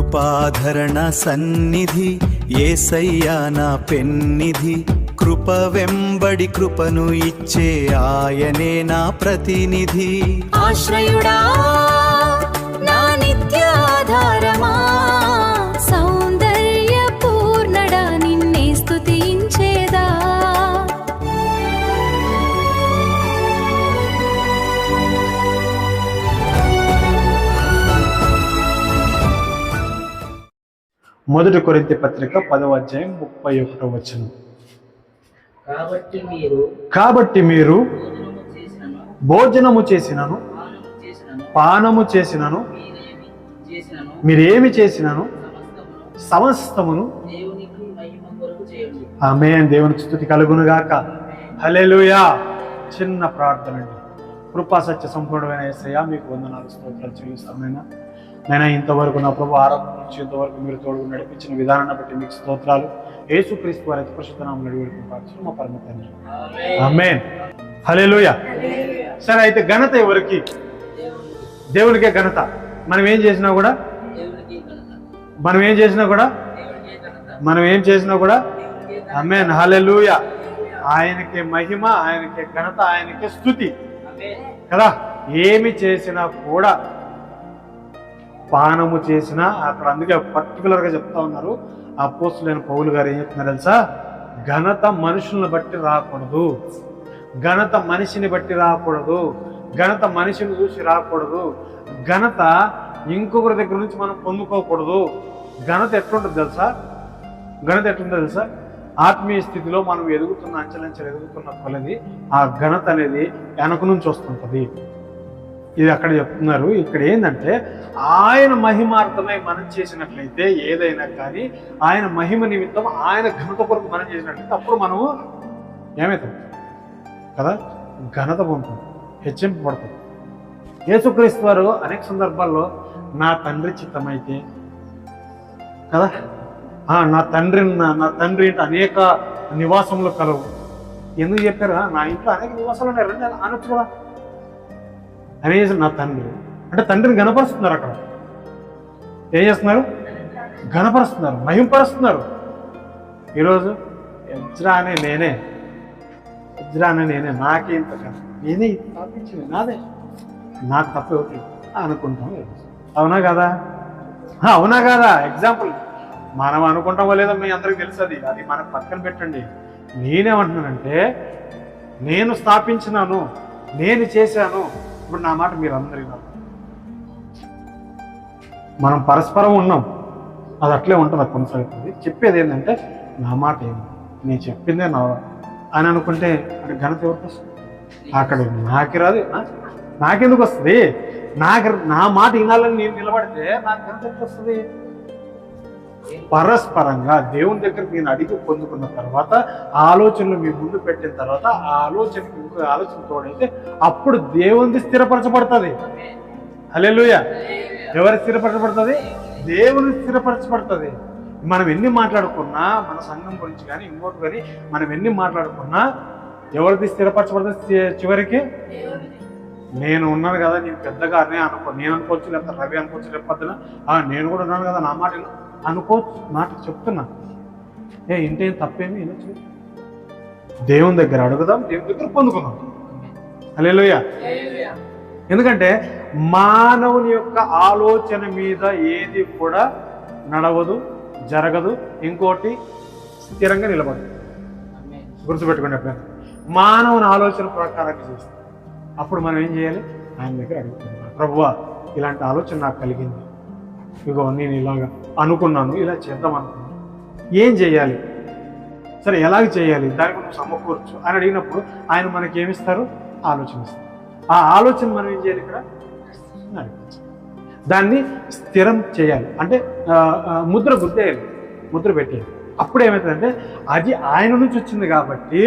కృపాధరణ సన్నిధి యేసయ్యా నా పెన్నిధి, కృప వెంబడి కృపను ఇచ్చే ఆయనే నా ప్రతినిధి. ఆశ్రయుడా నా నిత్యాధారమా, సౌందర్య పూర్ణడా నిన్నే స్తుతించేదా. మొదటి కొరింథీ పత్రిక 10వ అధ్యాయం 31వ వచనం. కాబట్టి మీరు భోజనము చేసినను పానము చేసినను మీరేమి చేసినను సమస్తమును ఆమేన్. దేవునికి స్తుతి కలుగునుగాక. హల్లెలూయా. చిన్న ప్రార్థన అండి. కృపా సత్య సంపూర్ణమైన యేసయ్యా మీకు వందనాలు స్తోత్రాలు చెల్లిస్తామైనా. నేను ఇంతవరకు నా ప్రభు ఆరంభం నుంచి ఇంతవరకు మీరు తోడు నడిపించిన విధానాన్ని బట్టి మీకు స్తోత్రాలు. యేసుక్రీస్తు వారి అతి పరిశుద్ధ నామములో వేడుకుంటున్నాను మా పరమ తండ్రి. ఆమేన్. హల్లెలూయా. సరే, అయితే ఘనత ఎవరికి? దేవునికే ఘనత. మనం ఏం చేసినా కూడా ఆమేన్. హల్లెలూయా. ఆయనకే మహిమ, ఆయనకే ఘనత, ఆయనకే స్తుతి కదా. ఏమి చేసినా కూడా, పానము చేసినా అక్కడ, అందుకే పర్టికులర్ గా చెప్తా ఉన్నారు అపోస్తలుడైన పౌలు గారు. ఏం చెప్తున్నారు తెలుసా? ఘనత మనుషులను బట్టి రాకూడదు, ఘనత మనిషిని బట్టి రాకూడదు, ఘనత మనిషిని చూసి రాకూడదు, ఘనత ఇంకొకరి దగ్గర నుంచి మనం పొందుకోకూడదు. ఘనత ఎట్లుంటుంది తెలుసా? ఆత్మీయ స్థితిలో మనం ఎదుగుతున్న అంచెలంచెలు ఎదుగుతున్న కొలది ఆ ఘనత అనేది వెనక నుంచి వస్తుంటది. ఇది అక్కడ చెప్తున్నారు. ఇక్కడ ఏంటంటే ఆయన మహిమార్థమై మనం చేసినట్లయితే ఏదైనా కానీ ఆయన మహిమ నిమిత్తం ఆయన ఘనత కొరకు మనం చేసినట్లయితే అప్పుడు మనము ఏమవుతాం కదా, ఘనత పొందుతాం, హెచ్చింపబడతాం. యేసుక్రీస్తు వారు అనేక సందర్భాల్లో నా తండ్రి చిత్తమైతే కదా, నా తండ్రి అనేక నివాసములు కలవు. ఎందుకు చెప్పారు? నా ఇంట్లో అనేక నివాసాలు ఉన్నాయి, రండి అనొచ్చు కదా అనేది. నా తండ్రి అంటే తండ్రిని గణపరుస్తున్నారు. అక్కడ ఏం చేస్తున్నారు? గణపరుస్తున్నారు, మహింపరుస్తున్నారు. ఈరోజు ఎజ్రా అనే నేనే, నాకే ఇంత కదా, నేనే స్థాపించింది, నాదే, నాకు తప్ప అవుతుంది అనుకుంటాం. అవునా కదా? ఎగ్జాంపుల్ మనం అనుకుంటామో లేదో మీ అందరికి తెలుసు. అది మనకు పక్కన పెట్టండి. నేనేమంటున్నానంటే నేను స్థాపించినాను, నేను చేశాను. ఇప్పుడు నా మాట మీరు అందరూ మనం పరస్పరం ఉన్నాం, అది అట్లే ఉంటుంది, అది కొనసాగుతుంది. చెప్పేది ఏంటంటే నా మాట ఏంది, నేను చెప్పిందే నా అని అనుకుంటే అది ఘనత ఎవరికి వస్తుంది? అక్కడ నాకు రాదు, నాకెందుకు వస్తుంది? నా మాట వినాలని నేను నిలబడితే నాకు ఘనత ఎందుకు వస్తుంది? పరస్పరంగా దేవుని దగ్గర నేను అడిగి పొందుకున్న తర్వాత ఆలోచనలు మీ ముందు పెట్టిన తర్వాత ఆ ఆలోచనకి ఇంకో ఆలోచన తోడైతే అప్పుడు దేవుని స్థిరపరచబడుతుంది. హల్లెలూయా. ఎవరు స్థిరపరచబడుతుంది? దేవుని స్థిరపరచబడుతుంది. మనం ఎన్ని మాట్లాడుకున్నా, మన సంఘం గురించి కానీ ఇంకోటి కానీ మనం ఎన్ని మాట్లాడుకున్నా ఎవరిది స్థిరపరచబడుతుంది? చివరికి నేను ఉన్నాను కదా, నేను పెద్దగా నేను అనుకోవచ్చు, లేకపోతే రవి అనుకోవచ్చు, లేకపోతే నేను కూడా ఉన్నాను కదా, నా మాట అనుకోవచ్చు. మాట చెప్తున్నా, ఇంటేం తప్పేమి వినొచ్చు. దేవుని దగ్గర అడుగుదాం, దేవుని దగ్గర పొందుకుందాం. హల్లెలూయా. ఎందుకంటే మానవుని యొక్క ఆలోచన మీద ఏది కూడా నడవదు, జరగదు, ఇంకోటి స్థిరంగా నిలబడదు. గుర్తుపెట్టుకోండి. ఎప్పుడైనా మానవుని ఆలోచన ప్రకారంగా చేస్తాం. అప్పుడు మనం ఏం చేయాలి? ఆయన దగ్గర అడుగుతున్నాం, ప్రభువా ఇలాంటి ఆలోచన నాకు కలిగింది, ఇగో నేను ఇలాగా అనుకున్నాను, ఇలా చేద్దాం అనుకున్నాను, ఏం చేయాలి? సరే, ఎలాగ చేయాలి? దానికి నువ్వు సమకూర్చు అని అడిగినప్పుడు ఆయన మనకి ఏమిస్తారు? ఆలోచన ఇస్తారు. ఆ ఆలోచన మనం ఏం చేయాలి? ఇక్కడ దాన్ని స్థిరం చేయాలి. అంటే ముద్ర గుద్దేయాలి, ముద్ర పెట్టేయాలి. అప్పుడు ఏమవుతుందంటే అది ఆయన నుంచి వచ్చింది కాబట్టి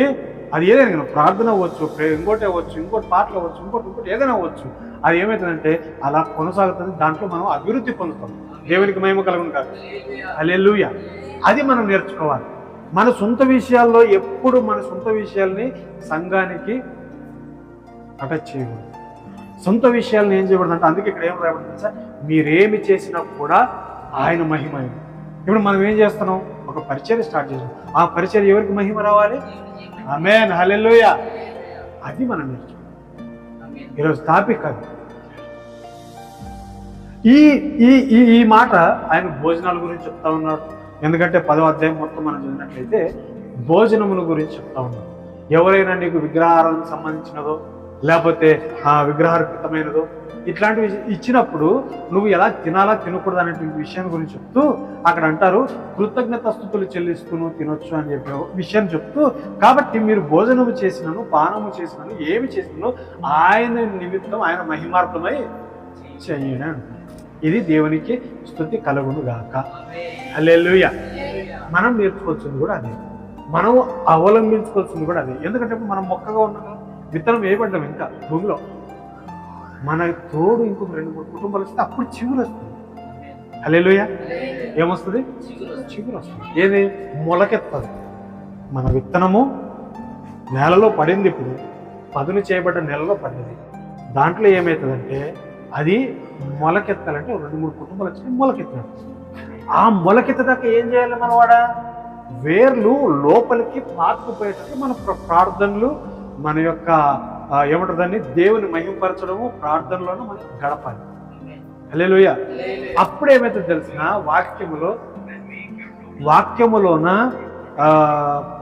అది ఏదైనా కానీ ప్రార్థన అవ్వచ్చు, ఇంకోటి అవ్వచ్చు, ఇంకోటి పాటలు అవ్వచ్చు, ఇంకోటి ఏదైనా అవ్వచ్చు. అది ఏమవుతుందంటే అలా కొనసాగుతుంది. దాంట్లో మనం అభివృద్ధి పొందుతాం. దేవునికి మహిమ కలుగును కాదు. హల్లెలూయా. అది మనం నేర్చుకోవాలి. మన సొంత విషయాల్లో ఎప్పుడు మన సొంత విషయాల్ని సంఘానికి అటాచ్ చేయకూడదు. సొంత విషయాలను ఏం చేయకూడదు అంటే, అందుకే ఇక్కడ ఏం రాయబడింది సార్, మీరేమి చేసినా కూడా ఆయన మహిమ ఇది. ఇప్పుడు మనం ఏం చేస్తున్నాం? ఒక పరిచర్య స్టార్ట్ చేసాం. ఆ పరిచర్య ఎవరికి మహిమ రావాలి? ఆమేన్, హల్లెలూయా. అది మనం నేర్చుకోవాలి. ఈరోజు టాపిక్ అది. ఈ ఈ ఈ ఈ మాట ఆయన భోజనాల గురించి చెప్తా ఉన్నాడు. ఎందుకంటే 10వ అధ్యాయం మొత్తం మనం చదివినట్లయితే భోజనముల గురించి చెప్తా ఉన్నాడు. ఎవరైనా నీకు విగ్రహారాధనకు సంబంధించినదో లేకపోతే విగ్రహార్పితమైనదో ఇట్లాంటివి ఇచ్చినప్పుడు నువ్వు ఎలా తినాలా తినకూడదు అనేటువంటి విషయాన్ని గురించి చెప్తూ అక్కడ అంటారు కృతజ్ఞతాస్తుతులు చెల్లిస్తూను తినొచ్చు అని చెప్పే విషయాన్ని చెప్తూ, కాబట్టి మీరు భోజనము చేసినను పానము చేసినను ఏమి చేసినను ఆయన నిమిత్తం ఆయన మహిమార్థమై చెయ్యని అంటున్నారు. ఇది దేవునికి స్తుతి కలుగును గాక. హల్లెలూయా. మనం నేర్చుకోవాల్సింది కూడా అదే, మనం అవలంబించుకోవాల్సింది కూడా అదే. ఎందుకంటే మనం మొక్కగా ఉన్నాం, విత్తనం వేయబడ్డాం, ఇంకా భూమిలో మన తోడు ఇంకొక 2-3 కుటుంబాలు వస్తే అప్పుడు చిగురు వస్తుంది. హల్లెలూయా. ఏమొస్తుంది? చిగురు వస్తుంది. ఏది? మొలకెత్తది. మన విత్తనము నేలలో పడింది, ఇప్పుడు పదును చేయబడ్డ నేలలో పడింది. దాంట్లో ఏమవుతుందంటే అది మొలకెత్తాలంటే 2-3 కుటుంబాలు వచ్చి మొలకెత్తినట్టు. ఆ మొలకెత్తదాకా ఏం చేయాలి మనవాడ? వేర్లు లోపలికి పాతుకుపోయేటట్టు మన ప్రార్థనలు, మన యొక్క ఏమంటారు దాన్ని, దేవుని మహిమపరచడము ప్రార్థనలోనూ మనం గడపాలి. హల్లెలూయా. అప్పుడు ఏమైతే తెలిసిన వాక్యములోన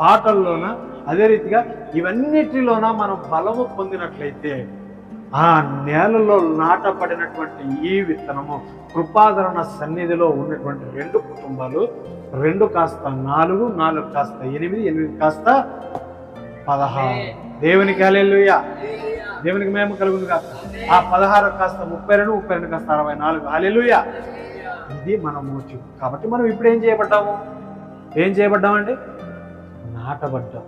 పాటల్లోన అదే రీతిగా ఇవన్నిటిలోన మనం బలము పొందినట్లయితే ఆ నేలలో నాటపడినటువంటి ఈ విత్తనము కృపాదరణ సన్నిధిలో ఉన్నటువంటి 2 కుటుంబాలు 2 కాస్త 4, 4 కాస్త 8, 8 కాస్త 16. దేవునికి హల్లెలూయా. దేవునికి మహిమ కలుగును గాక. ఆ 16 కాస్త 32, 32 కాస్త 64. హల్లెలూయా. ఇది మనము. కాబట్టి మనం ఇప్పుడు ఏం చేయబడ్డామంటే నాటబడ్డాం.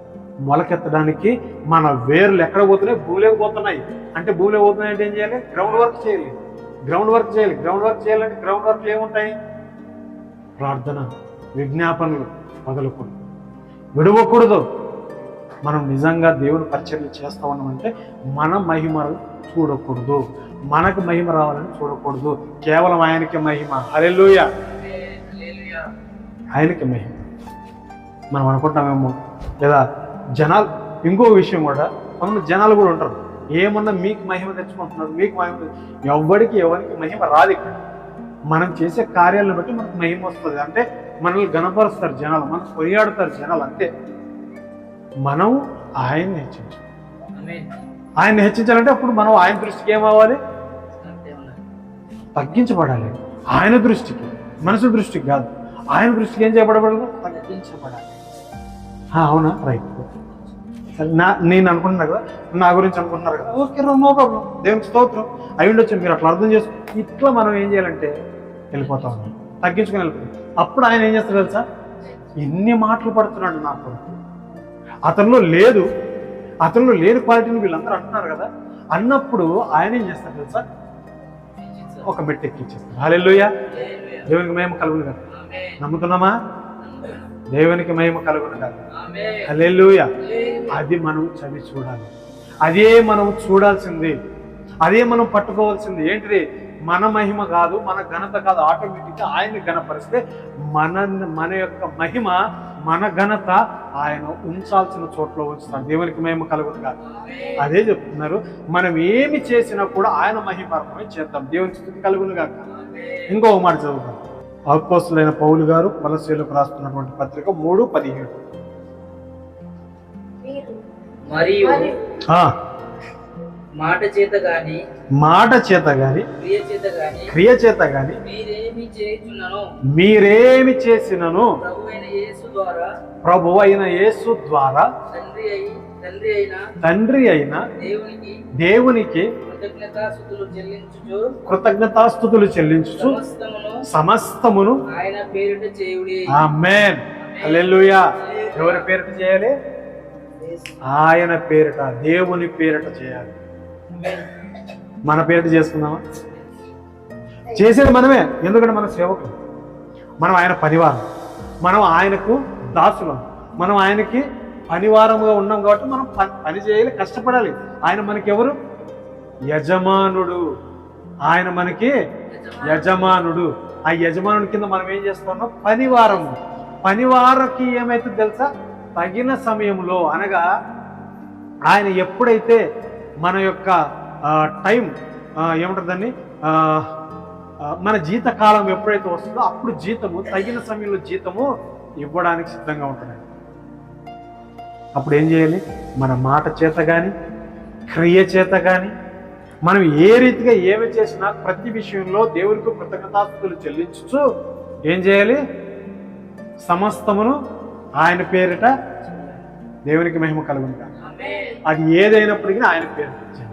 మొలకెత్తడానికి మన వేర్లు ఎక్కడ పోతున్నాయి? భూమిలోకి పోతున్నాయి. అంటే భూమిలో పోతున్నాయి అంటే ఏం చేయాలి? గ్రౌండ్ వర్క్ చేయాలి. గ్రౌండ్ వర్క్ చేయాలంటే గ్రౌండ్ వర్క్లు ఏముంటాయి? ప్రార్థన, విజ్ఞాపనలు మొదలుకూడదు, విడవకూడదు. మనం నిజంగా దేవుని పరిచర్యలు చేస్తా ఉన్నామంటే మన మహిమ చూడకూడదు, మనకు మహిమ రావాలని చూడకూడదు. కేవలం ఆయనకి మహిమ. హల్లెలూయా. ఆయనకి మహిమ. మనం అనుకుంటామేమో, లేదా జనాలు, ఇంకో విషయం కూడా, కొంతమంది జనాలు కూడా ఉంటారు, ఏమన్నా మీకు మహిమ తెచ్చుకుంటున్నారు, మీకు మహిమ. ఎవరికి మహిమ రాదు. ఇక్కడ మనం చేసే కార్యాలను బట్టి మనకు మహిమ వస్తుంది. అంటే మనల్ని గణపరుస్తారు జనాలు, మనకు కొనియాడుతారు జనాలు, అంతే. మనం ఆయన్ని హెచ్చించాలంటే అప్పుడు మనం ఆయన దృష్టికి ఏమవ్వాలి? తగ్గించబడాలి. ఆయన దృష్టికి, మనుషుల దృష్టికి కాదు, ఆయన దృష్టికి ఏం చేయబడబడదు? తగ్గించబడాలి. అవునా? రైట్. నేను అనుకుంటున్నా కదా, నా గురించి అనుకుంటున్నారు కదా, ఓకే, నో ప్రాబ్లం, దేవునికి స్తోత్రం. అయి ఉండొచ్చు, మీరు అట్లా అర్థం చేసుకో. ఇట్లా మనం ఏం చేయాలంటే వెళ్ళిపోతా ఉన్నాం, తగ్గించుకొని వెళ్ళిపోతాం. అప్పుడు ఆయన ఏం చేస్తాడు తెలుసా? ఎన్ని మాటలు పడుతున్నాడు నాకు, అతనిలో లేని క్వాలిటీని వీళ్ళందరూ అంటున్నారు కదా. అన్నప్పుడు ఆయన ఏం చేస్తాడు తెలుసా? ఒక మెట్టు ఎక్కించేస్తాడు. హల్లెలూయా. దేవునికి మహిమ కలుగును కదా. నమ్ముతున్నామా? దేవునికి మహిమ కలుగును కదా. హల్లెలూయా. అది మనం చవి చూడాలి. అదే మనం చూడాల్సింది, అదే మనం పట్టుకోవాల్సింది. ఏంటిది? మన మహిమ కాదు, మన ఘనత కాదు. ఆటోమేటిక్గా ఆయన్ని ఘనపరిస్తే మన యొక్క మహిమ, మన ఘనత ఆయన ఉంచాల్సిన చోట్ల ఉంచుతాడు. దేవునికి మహిమ కలుగును కాదు. అదే చెప్తున్నారు, మనం ఏమి చేసినా కూడా ఆయన మహిమార్పమే చేద్దాం. దేవునికి స్తుతి కలుగును కాక. ఇంకో మాట చదువుతాం. అపోస్తలుడైన పౌలు గారు కొలస్సీయులకు రాస్తున్నటువంటి పత్రిక 3:17. మరియు మాట చేత గాని క్రియ చేత గాని మీరేమి చేసినను ప్రభు అయిన యేసు ద్వారా తండ్రి అయిన దేవునికి కృతజ్ఞతాస్తుతులు చెల్లించుచు సమస్తమును ఆమేన్. హల్లెలూయా. ఎవరి పేరిట చేయాలి? ఆయన పేరిట, దేవుని పేరిట చేయాలి. మన పేరిట చేసుకుందామా? చేసేది మనమే. ఎందుకంటే మన సేవకులు, మనం ఆయన పనివారం, మనం ఆయనకు దాసులం, మనం ఆయనకి పనివారముగా ఉన్నాం. కాబట్టి మనం పని చేయాలి, కష్టపడాలి. ఆయన మనకెవరు? యజమానుడు. ఆయన మనకి యజమానుడు. ఆ యజమానుడి కింద మనం ఏం చేస్తున్నాం? పనివారము. పనివారకి ఏమైతే తెలుసా? తగిన సమయంలో, అనగా ఆయన ఎప్పుడైతే మన యొక్క టైం ఏమంటారు దాన్ని, మన జీతకాలం ఎప్పుడైతే వస్తుందో అప్పుడు జీతము, తగిన సమయంలో జీతము ఇవ్వడానికి సిద్ధంగా ఉంటున్నాడు. అప్పుడు ఏం చేయాలి? మన మాట చేత కానీ క్రియ చేత కానీ మనం ఏ రీతిగా ఏమి చేసినా ప్రతి విషయంలో దేవునికి కృతజ్ఞతాస్తుతులు చెల్లించుచు ఏం చేయాలి? సమస్తమును ఆయన పేరిట దేవునికి మహిమ కలుగును గాక. అది ఏదైనప్పటికీ ఆయన పేరు తెచ్చాను.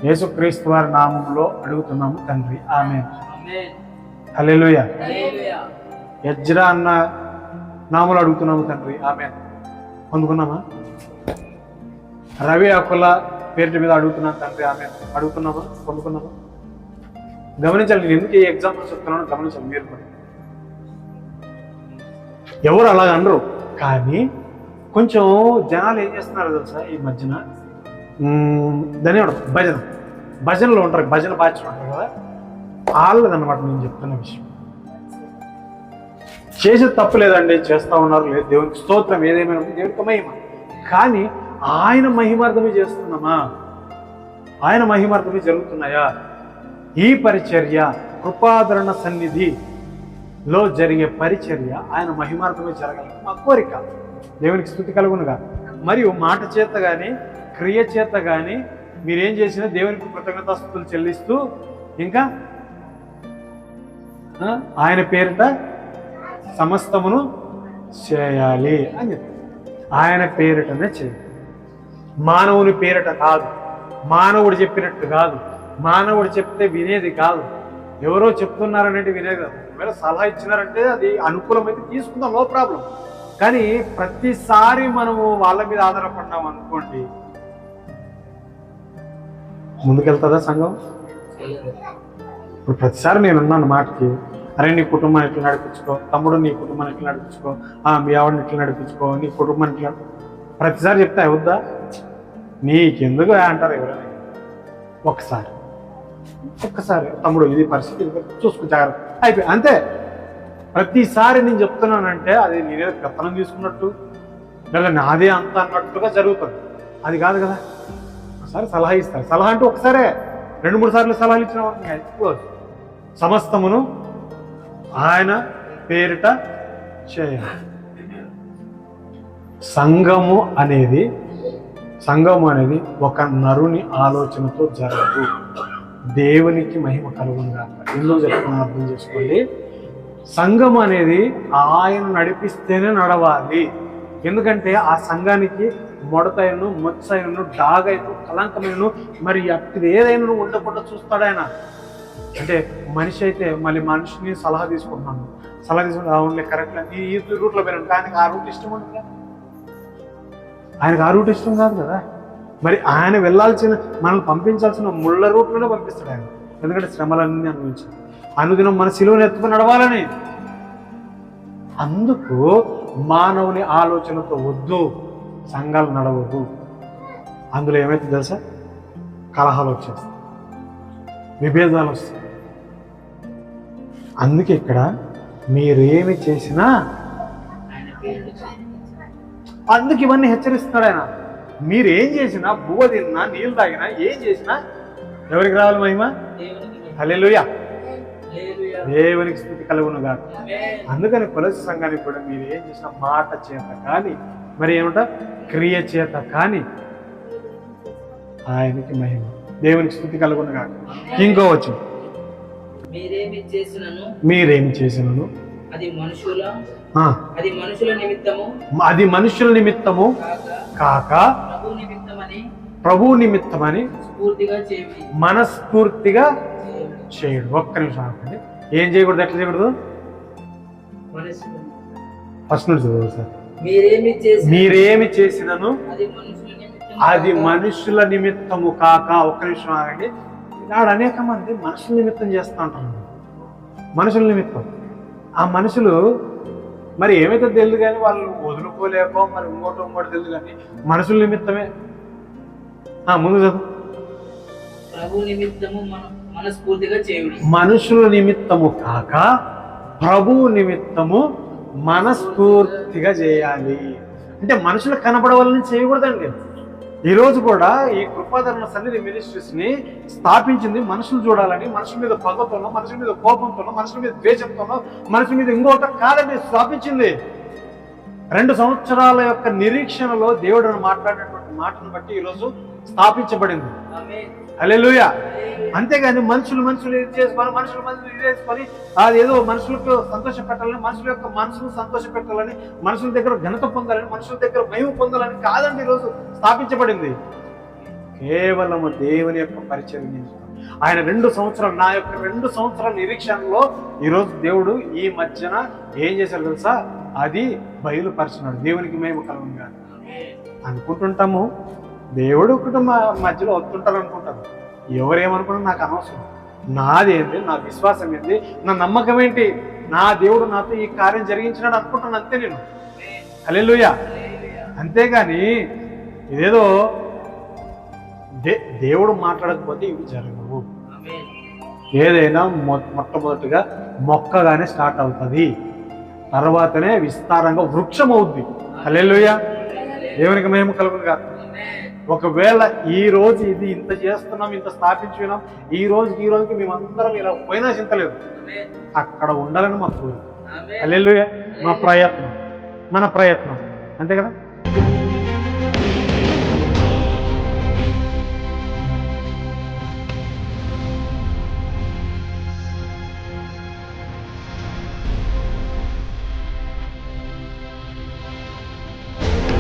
యేసుక్రీస్తు వారి నామంలో అడుగుతున్నాము తండ్రి, ఆమేన్. హల్లెలూయా. యజ్రా అన్న నామంలో అడుగుతున్నాము తండ్రి, ఆమేన్. పొందుకున్నామా? రవి అకుల పేరు మీద అడుగుతున్నాను తండ్రి, ఆమేన్. అడుగుతున్నామా? పొందుకున్నామా? గమనించాలి. నేను ఎందుకు ఈ ఎగ్జాంపుల్స్ చెప్తున్నాను గమనించాలి మీరు కూడా. ఎవరు అలాగ అనరు, కానీ కొంచెం జనాలు ఏం చేస్తున్నారు తెలుసా ఈ మధ్యన? ధన్యవాడు భజనలో ఉంటారు, భజన బాధ్యతలు ఉంటారు కదా, వాళ్ళదన్నమాట నేను చెప్తున్న విషయం. చేసే తప్పు లేదండి, చేస్తూ ఉన్నారు, లేదు, దేవునికి స్తోత్రం, ఏదేమైనా దేవునికి మహిమ. కానీ ఆయన మహిమార్థమే చేస్తున్నామా? ఆయన మహిమార్థమే జరుగుతున్నాయా? ఈ పరిచర్య కృపాదరణ సన్నిధిలో జరిగే పరిచర్య ఆయన మహిమార్థమే జరగాలని మా కోరిక. దేవునికి స్తుతి కలుగునుగా. మరియు మాట చేత కానీ క్రియ చేత కానీ మీరేం చేసినా దేవునికి కృతజ్ఞతాస్తుతులు చెల్లిస్తూ ఇంకా ఆయన పేరిట సమస్తమును చేయాలి అని చెప్పి ఆయన పేరిటనే చేయాలి. మానవుని పేరిట కాదు, మానవుడు చెప్పినట్టు కాదు, మానవుడు చెప్తే వినేది కాదు, ఎవరో చెప్తున్నారనేది వినేది కాదు. ఒకవేళ సలహా ఇచ్చినారంటే అది అనుకూలమైతే తీసుకుందాం, నో ప్రాబ్లం. కానీ ప్రతిసారి మనము వాళ్ళ మీద ఆధారపడ్డాం అనుకోండి, ముందుకెళ్తుందా సంఘం? ఇప్పుడు ప్రతిసారి నేను ఉన్నాను మాటకి, అరే నీ కుటుంబాన్ని ఎట్లా నడిపించుకో, తమ్ముడు నీ కుటుంబాన్ని ఎట్లా నడిపించుకో, మీ ఆవిడని ఎట్లా నడిపించుకో, నీ కుటుంబాన్ని ఎట్లా, ప్రతిసారి చెప్తే అవుద్దా? నీకెందుకు అంటారు ఎవరైనా. ఒక్కసారి తమ్ముడు ఇది పరిస్థితి చూసుకో, జాగ్రత్త, అయిపోయి అంతే. ప్రతిసారి నేను చెప్తున్నానంటే అది నేనే పెత్తనం తీసుకున్నట్టు లేదా నాదే అంత అన్నట్టుగా జరుగుతుంది. అది కాదు కదా. ఒకసారి సలహా ఇస్తారు, సలహా అంటే ఒకసారే 2-3 సార్లు సలహాలు ఇచ్చిన అయిపోదు. సమస్తమును ఆయన పేరిట చేయాలి. సంఘము అనేది సంఘము ఒక నరుని ఆలోచనతో జరగదు. దేవునికి మహిమ కలుగునుగా. ఎందుకు చెప్తున్నా అర్థం చేసుకోండి. సంఘం అనేది ఆయన నడిపిస్తేనే నడవాలి. ఎందుకంటే ఆ సంఘానికి మొడతైనను, మొచ్చైనను, డాగైను, కలంకమైనను, మరి అప్పుడు ఏదైనా ఉండకుండా చూస్తాడు ఆయన. అంటే మనిషి అయితే మళ్ళీ మనిషిని సలహా తీసుకుంటున్నాను, సలహా తీసుకుంటా ఓన్లీ కరెక్ట్గా ఈ రూట్లో పోయినాను, ఆయనకు ఆ రూట్ ఇష్టం ఉంటుంది, ఆయనకు ఆ రూట్ ఇష్టం కాదు కదా. మరి ఆయన వెళ్ళాల్సిన, మనల్ని పంపించాల్సిన ముళ్ళ రూట్లోనే పంపిస్తాడు ఆయన. ఎందుకంటే శ్రమలన్నీ అనుభవించాలి, అనుదినం మన సిలువను ఎత్తుకుని నడవాలని. అందుకు మానవుని ఆలోచనతో వద్దు, సంఘాలు నడవద్దు. అందులో ఏమైతే తెలుసా? కలహాలు వచ్చేస్తాయి, విభేదాలు వస్తాయి. అందుకే ఇక్కడ మీరేమి చేసినా, అందుకు ఇవన్నీ హెచ్చరిస్తున్నాడు ఆయన. మీరేం చేసినా, బువ్వ తిన్నా, నీళ్ళు తాగినా, ఏం చేసినా ఎవరికి రావాలి మహిమ? హల్లెలూయా. దేవునికి స్తుతి కలుగునుగా. అందుకని కొలసి సంఘానికి కూడా మీరు ఏం చేసినా మాట చేత కానీ, మరి ఏమంట క్రియ చేత కానీ ఆయనకి మహిమ, దేవునికి స్తుతి కలుగునుగా. ఇంకోవచ్చు, మీరేమి చేసినను అది మనుషుల నిమిత్తము కాక ప్రభు నిమిత్తమని మనస్ఫూర్తిగా చేయడు. ఒక్క నిమిషం ఆగండి. ఏం చేయకూడదు, ఎట్లా చేయకూడదు? ఫస్ట్ నుంచి చదువు సార్. మీరేమి చేసినను అది మనుషుల నిమిత్తము కాక. ఒక్క నిమిషం ఆగండి. నాడు అనేక మంది మనుషుల నిమిత్తం చేస్తూ ఉంటారు. మనుషుల నిమిత్తం ఆ మనుషులు మరి ఏమైతే తెలియదు కానీ వాళ్ళు వదులుకోలేకో మరి ఇంకోటి తెలియదు కానీ మనుషుల నిమిత్తమే. ముందు చదువు. ప్రభు నిమిత్తము మనస్ఫూర్తిగా చేయుడి. మనుషుల నిమిత్తము కాక ప్రభువు నిమిత్తము మనస్ఫూర్తిగా చేయాలి. అంటే మనుషులకు కనబడవాలని చేయకూడదండి. ఈరోజు కూడా ఈ కృపాధరణ సన్నిధి మినిస్ట్రీస్ ని స్థాపించింది మనుషులు చూడాలని, మనుషుల మీద పగతోనో, మనుషుల మీద కోపంతోనో, మనుషుల మీద ద్వేషంతోనో, మనుషుల మీద ఇంకోట కాదండి స్థాపించింది. 2 సంవత్సరాల యొక్క నిరీక్షణలో దేవుడు మాట్లాడినటువంటి మాటను బట్టి ఈరోజు స్థాపించబడింది. ఆమేన్. హల్లెలూయా. అంతేగాని మనుషులు ఇది చేసుకొని మనుషులు ఇది చేసుకొని అదేదో మనుషులకు సంతోష పెట్టాలని, మనుషుల యొక్క మనసును సంతోష పెట్టాలని, మనుషుల దగ్గర ఘనత పొందాలని, మనుషుల దగ్గర మహిమ పొందాలని కాదండి ఈరోజు స్థాపించబడింది. కేవలము దేవుని యొక్క పరిచయం నిమిత్తం. ఆయన 2 సంవత్సరాలు, నా యొక్క 2 సంవత్సరాల నిరీక్షణలో ఈరోజు దేవుడు ఈ మధ్యన ఏం చేశాడు తెలుసా? అది బయలుపరిచినాడు. దేవునికి మేము కలుగుగా అనుకుంటుంటాము, దేవుడు కుటుంబ మధ్యలో వస్తుంటారు అనుకుంటారు. ఎవరేమనుకున్నా నాకు అనవసరం. నాదేంటి, నా విశ్వాసం ఏంటి, నా నమ్మకం ఏంటి, నా దేవుడు నాతో ఈ కార్యం జరిగించినాడు అనుకుంటాను అంతే నేను. హల్లెలూయా. అంతేగాని ఇదేదో దేవుడు మాట్లాడకపోతే ఇవి జరగవు. ఆమేన్. ఏదైనా మొట్టమొదటిగా మొక్కగానే స్టార్ట్ అవుతుంది, తర్వాతనే విస్తారంగా వృక్షం అవుద్ది. హల్లెలూయా. దేవునికి మేము కలుగునుగా. ఒకవేళ ఈ రోజు ఇది ఇంత చేస్తున్నాం, ఇంత స్థాపించున్నాం, ఈ రోజుకి మేమందరం ఇలా పోయినా చింతలేదు, అక్కడ ఉండాలని మా కోరిక. హల్లెలూయా. మన ప్రయత్నం అంతే కదా.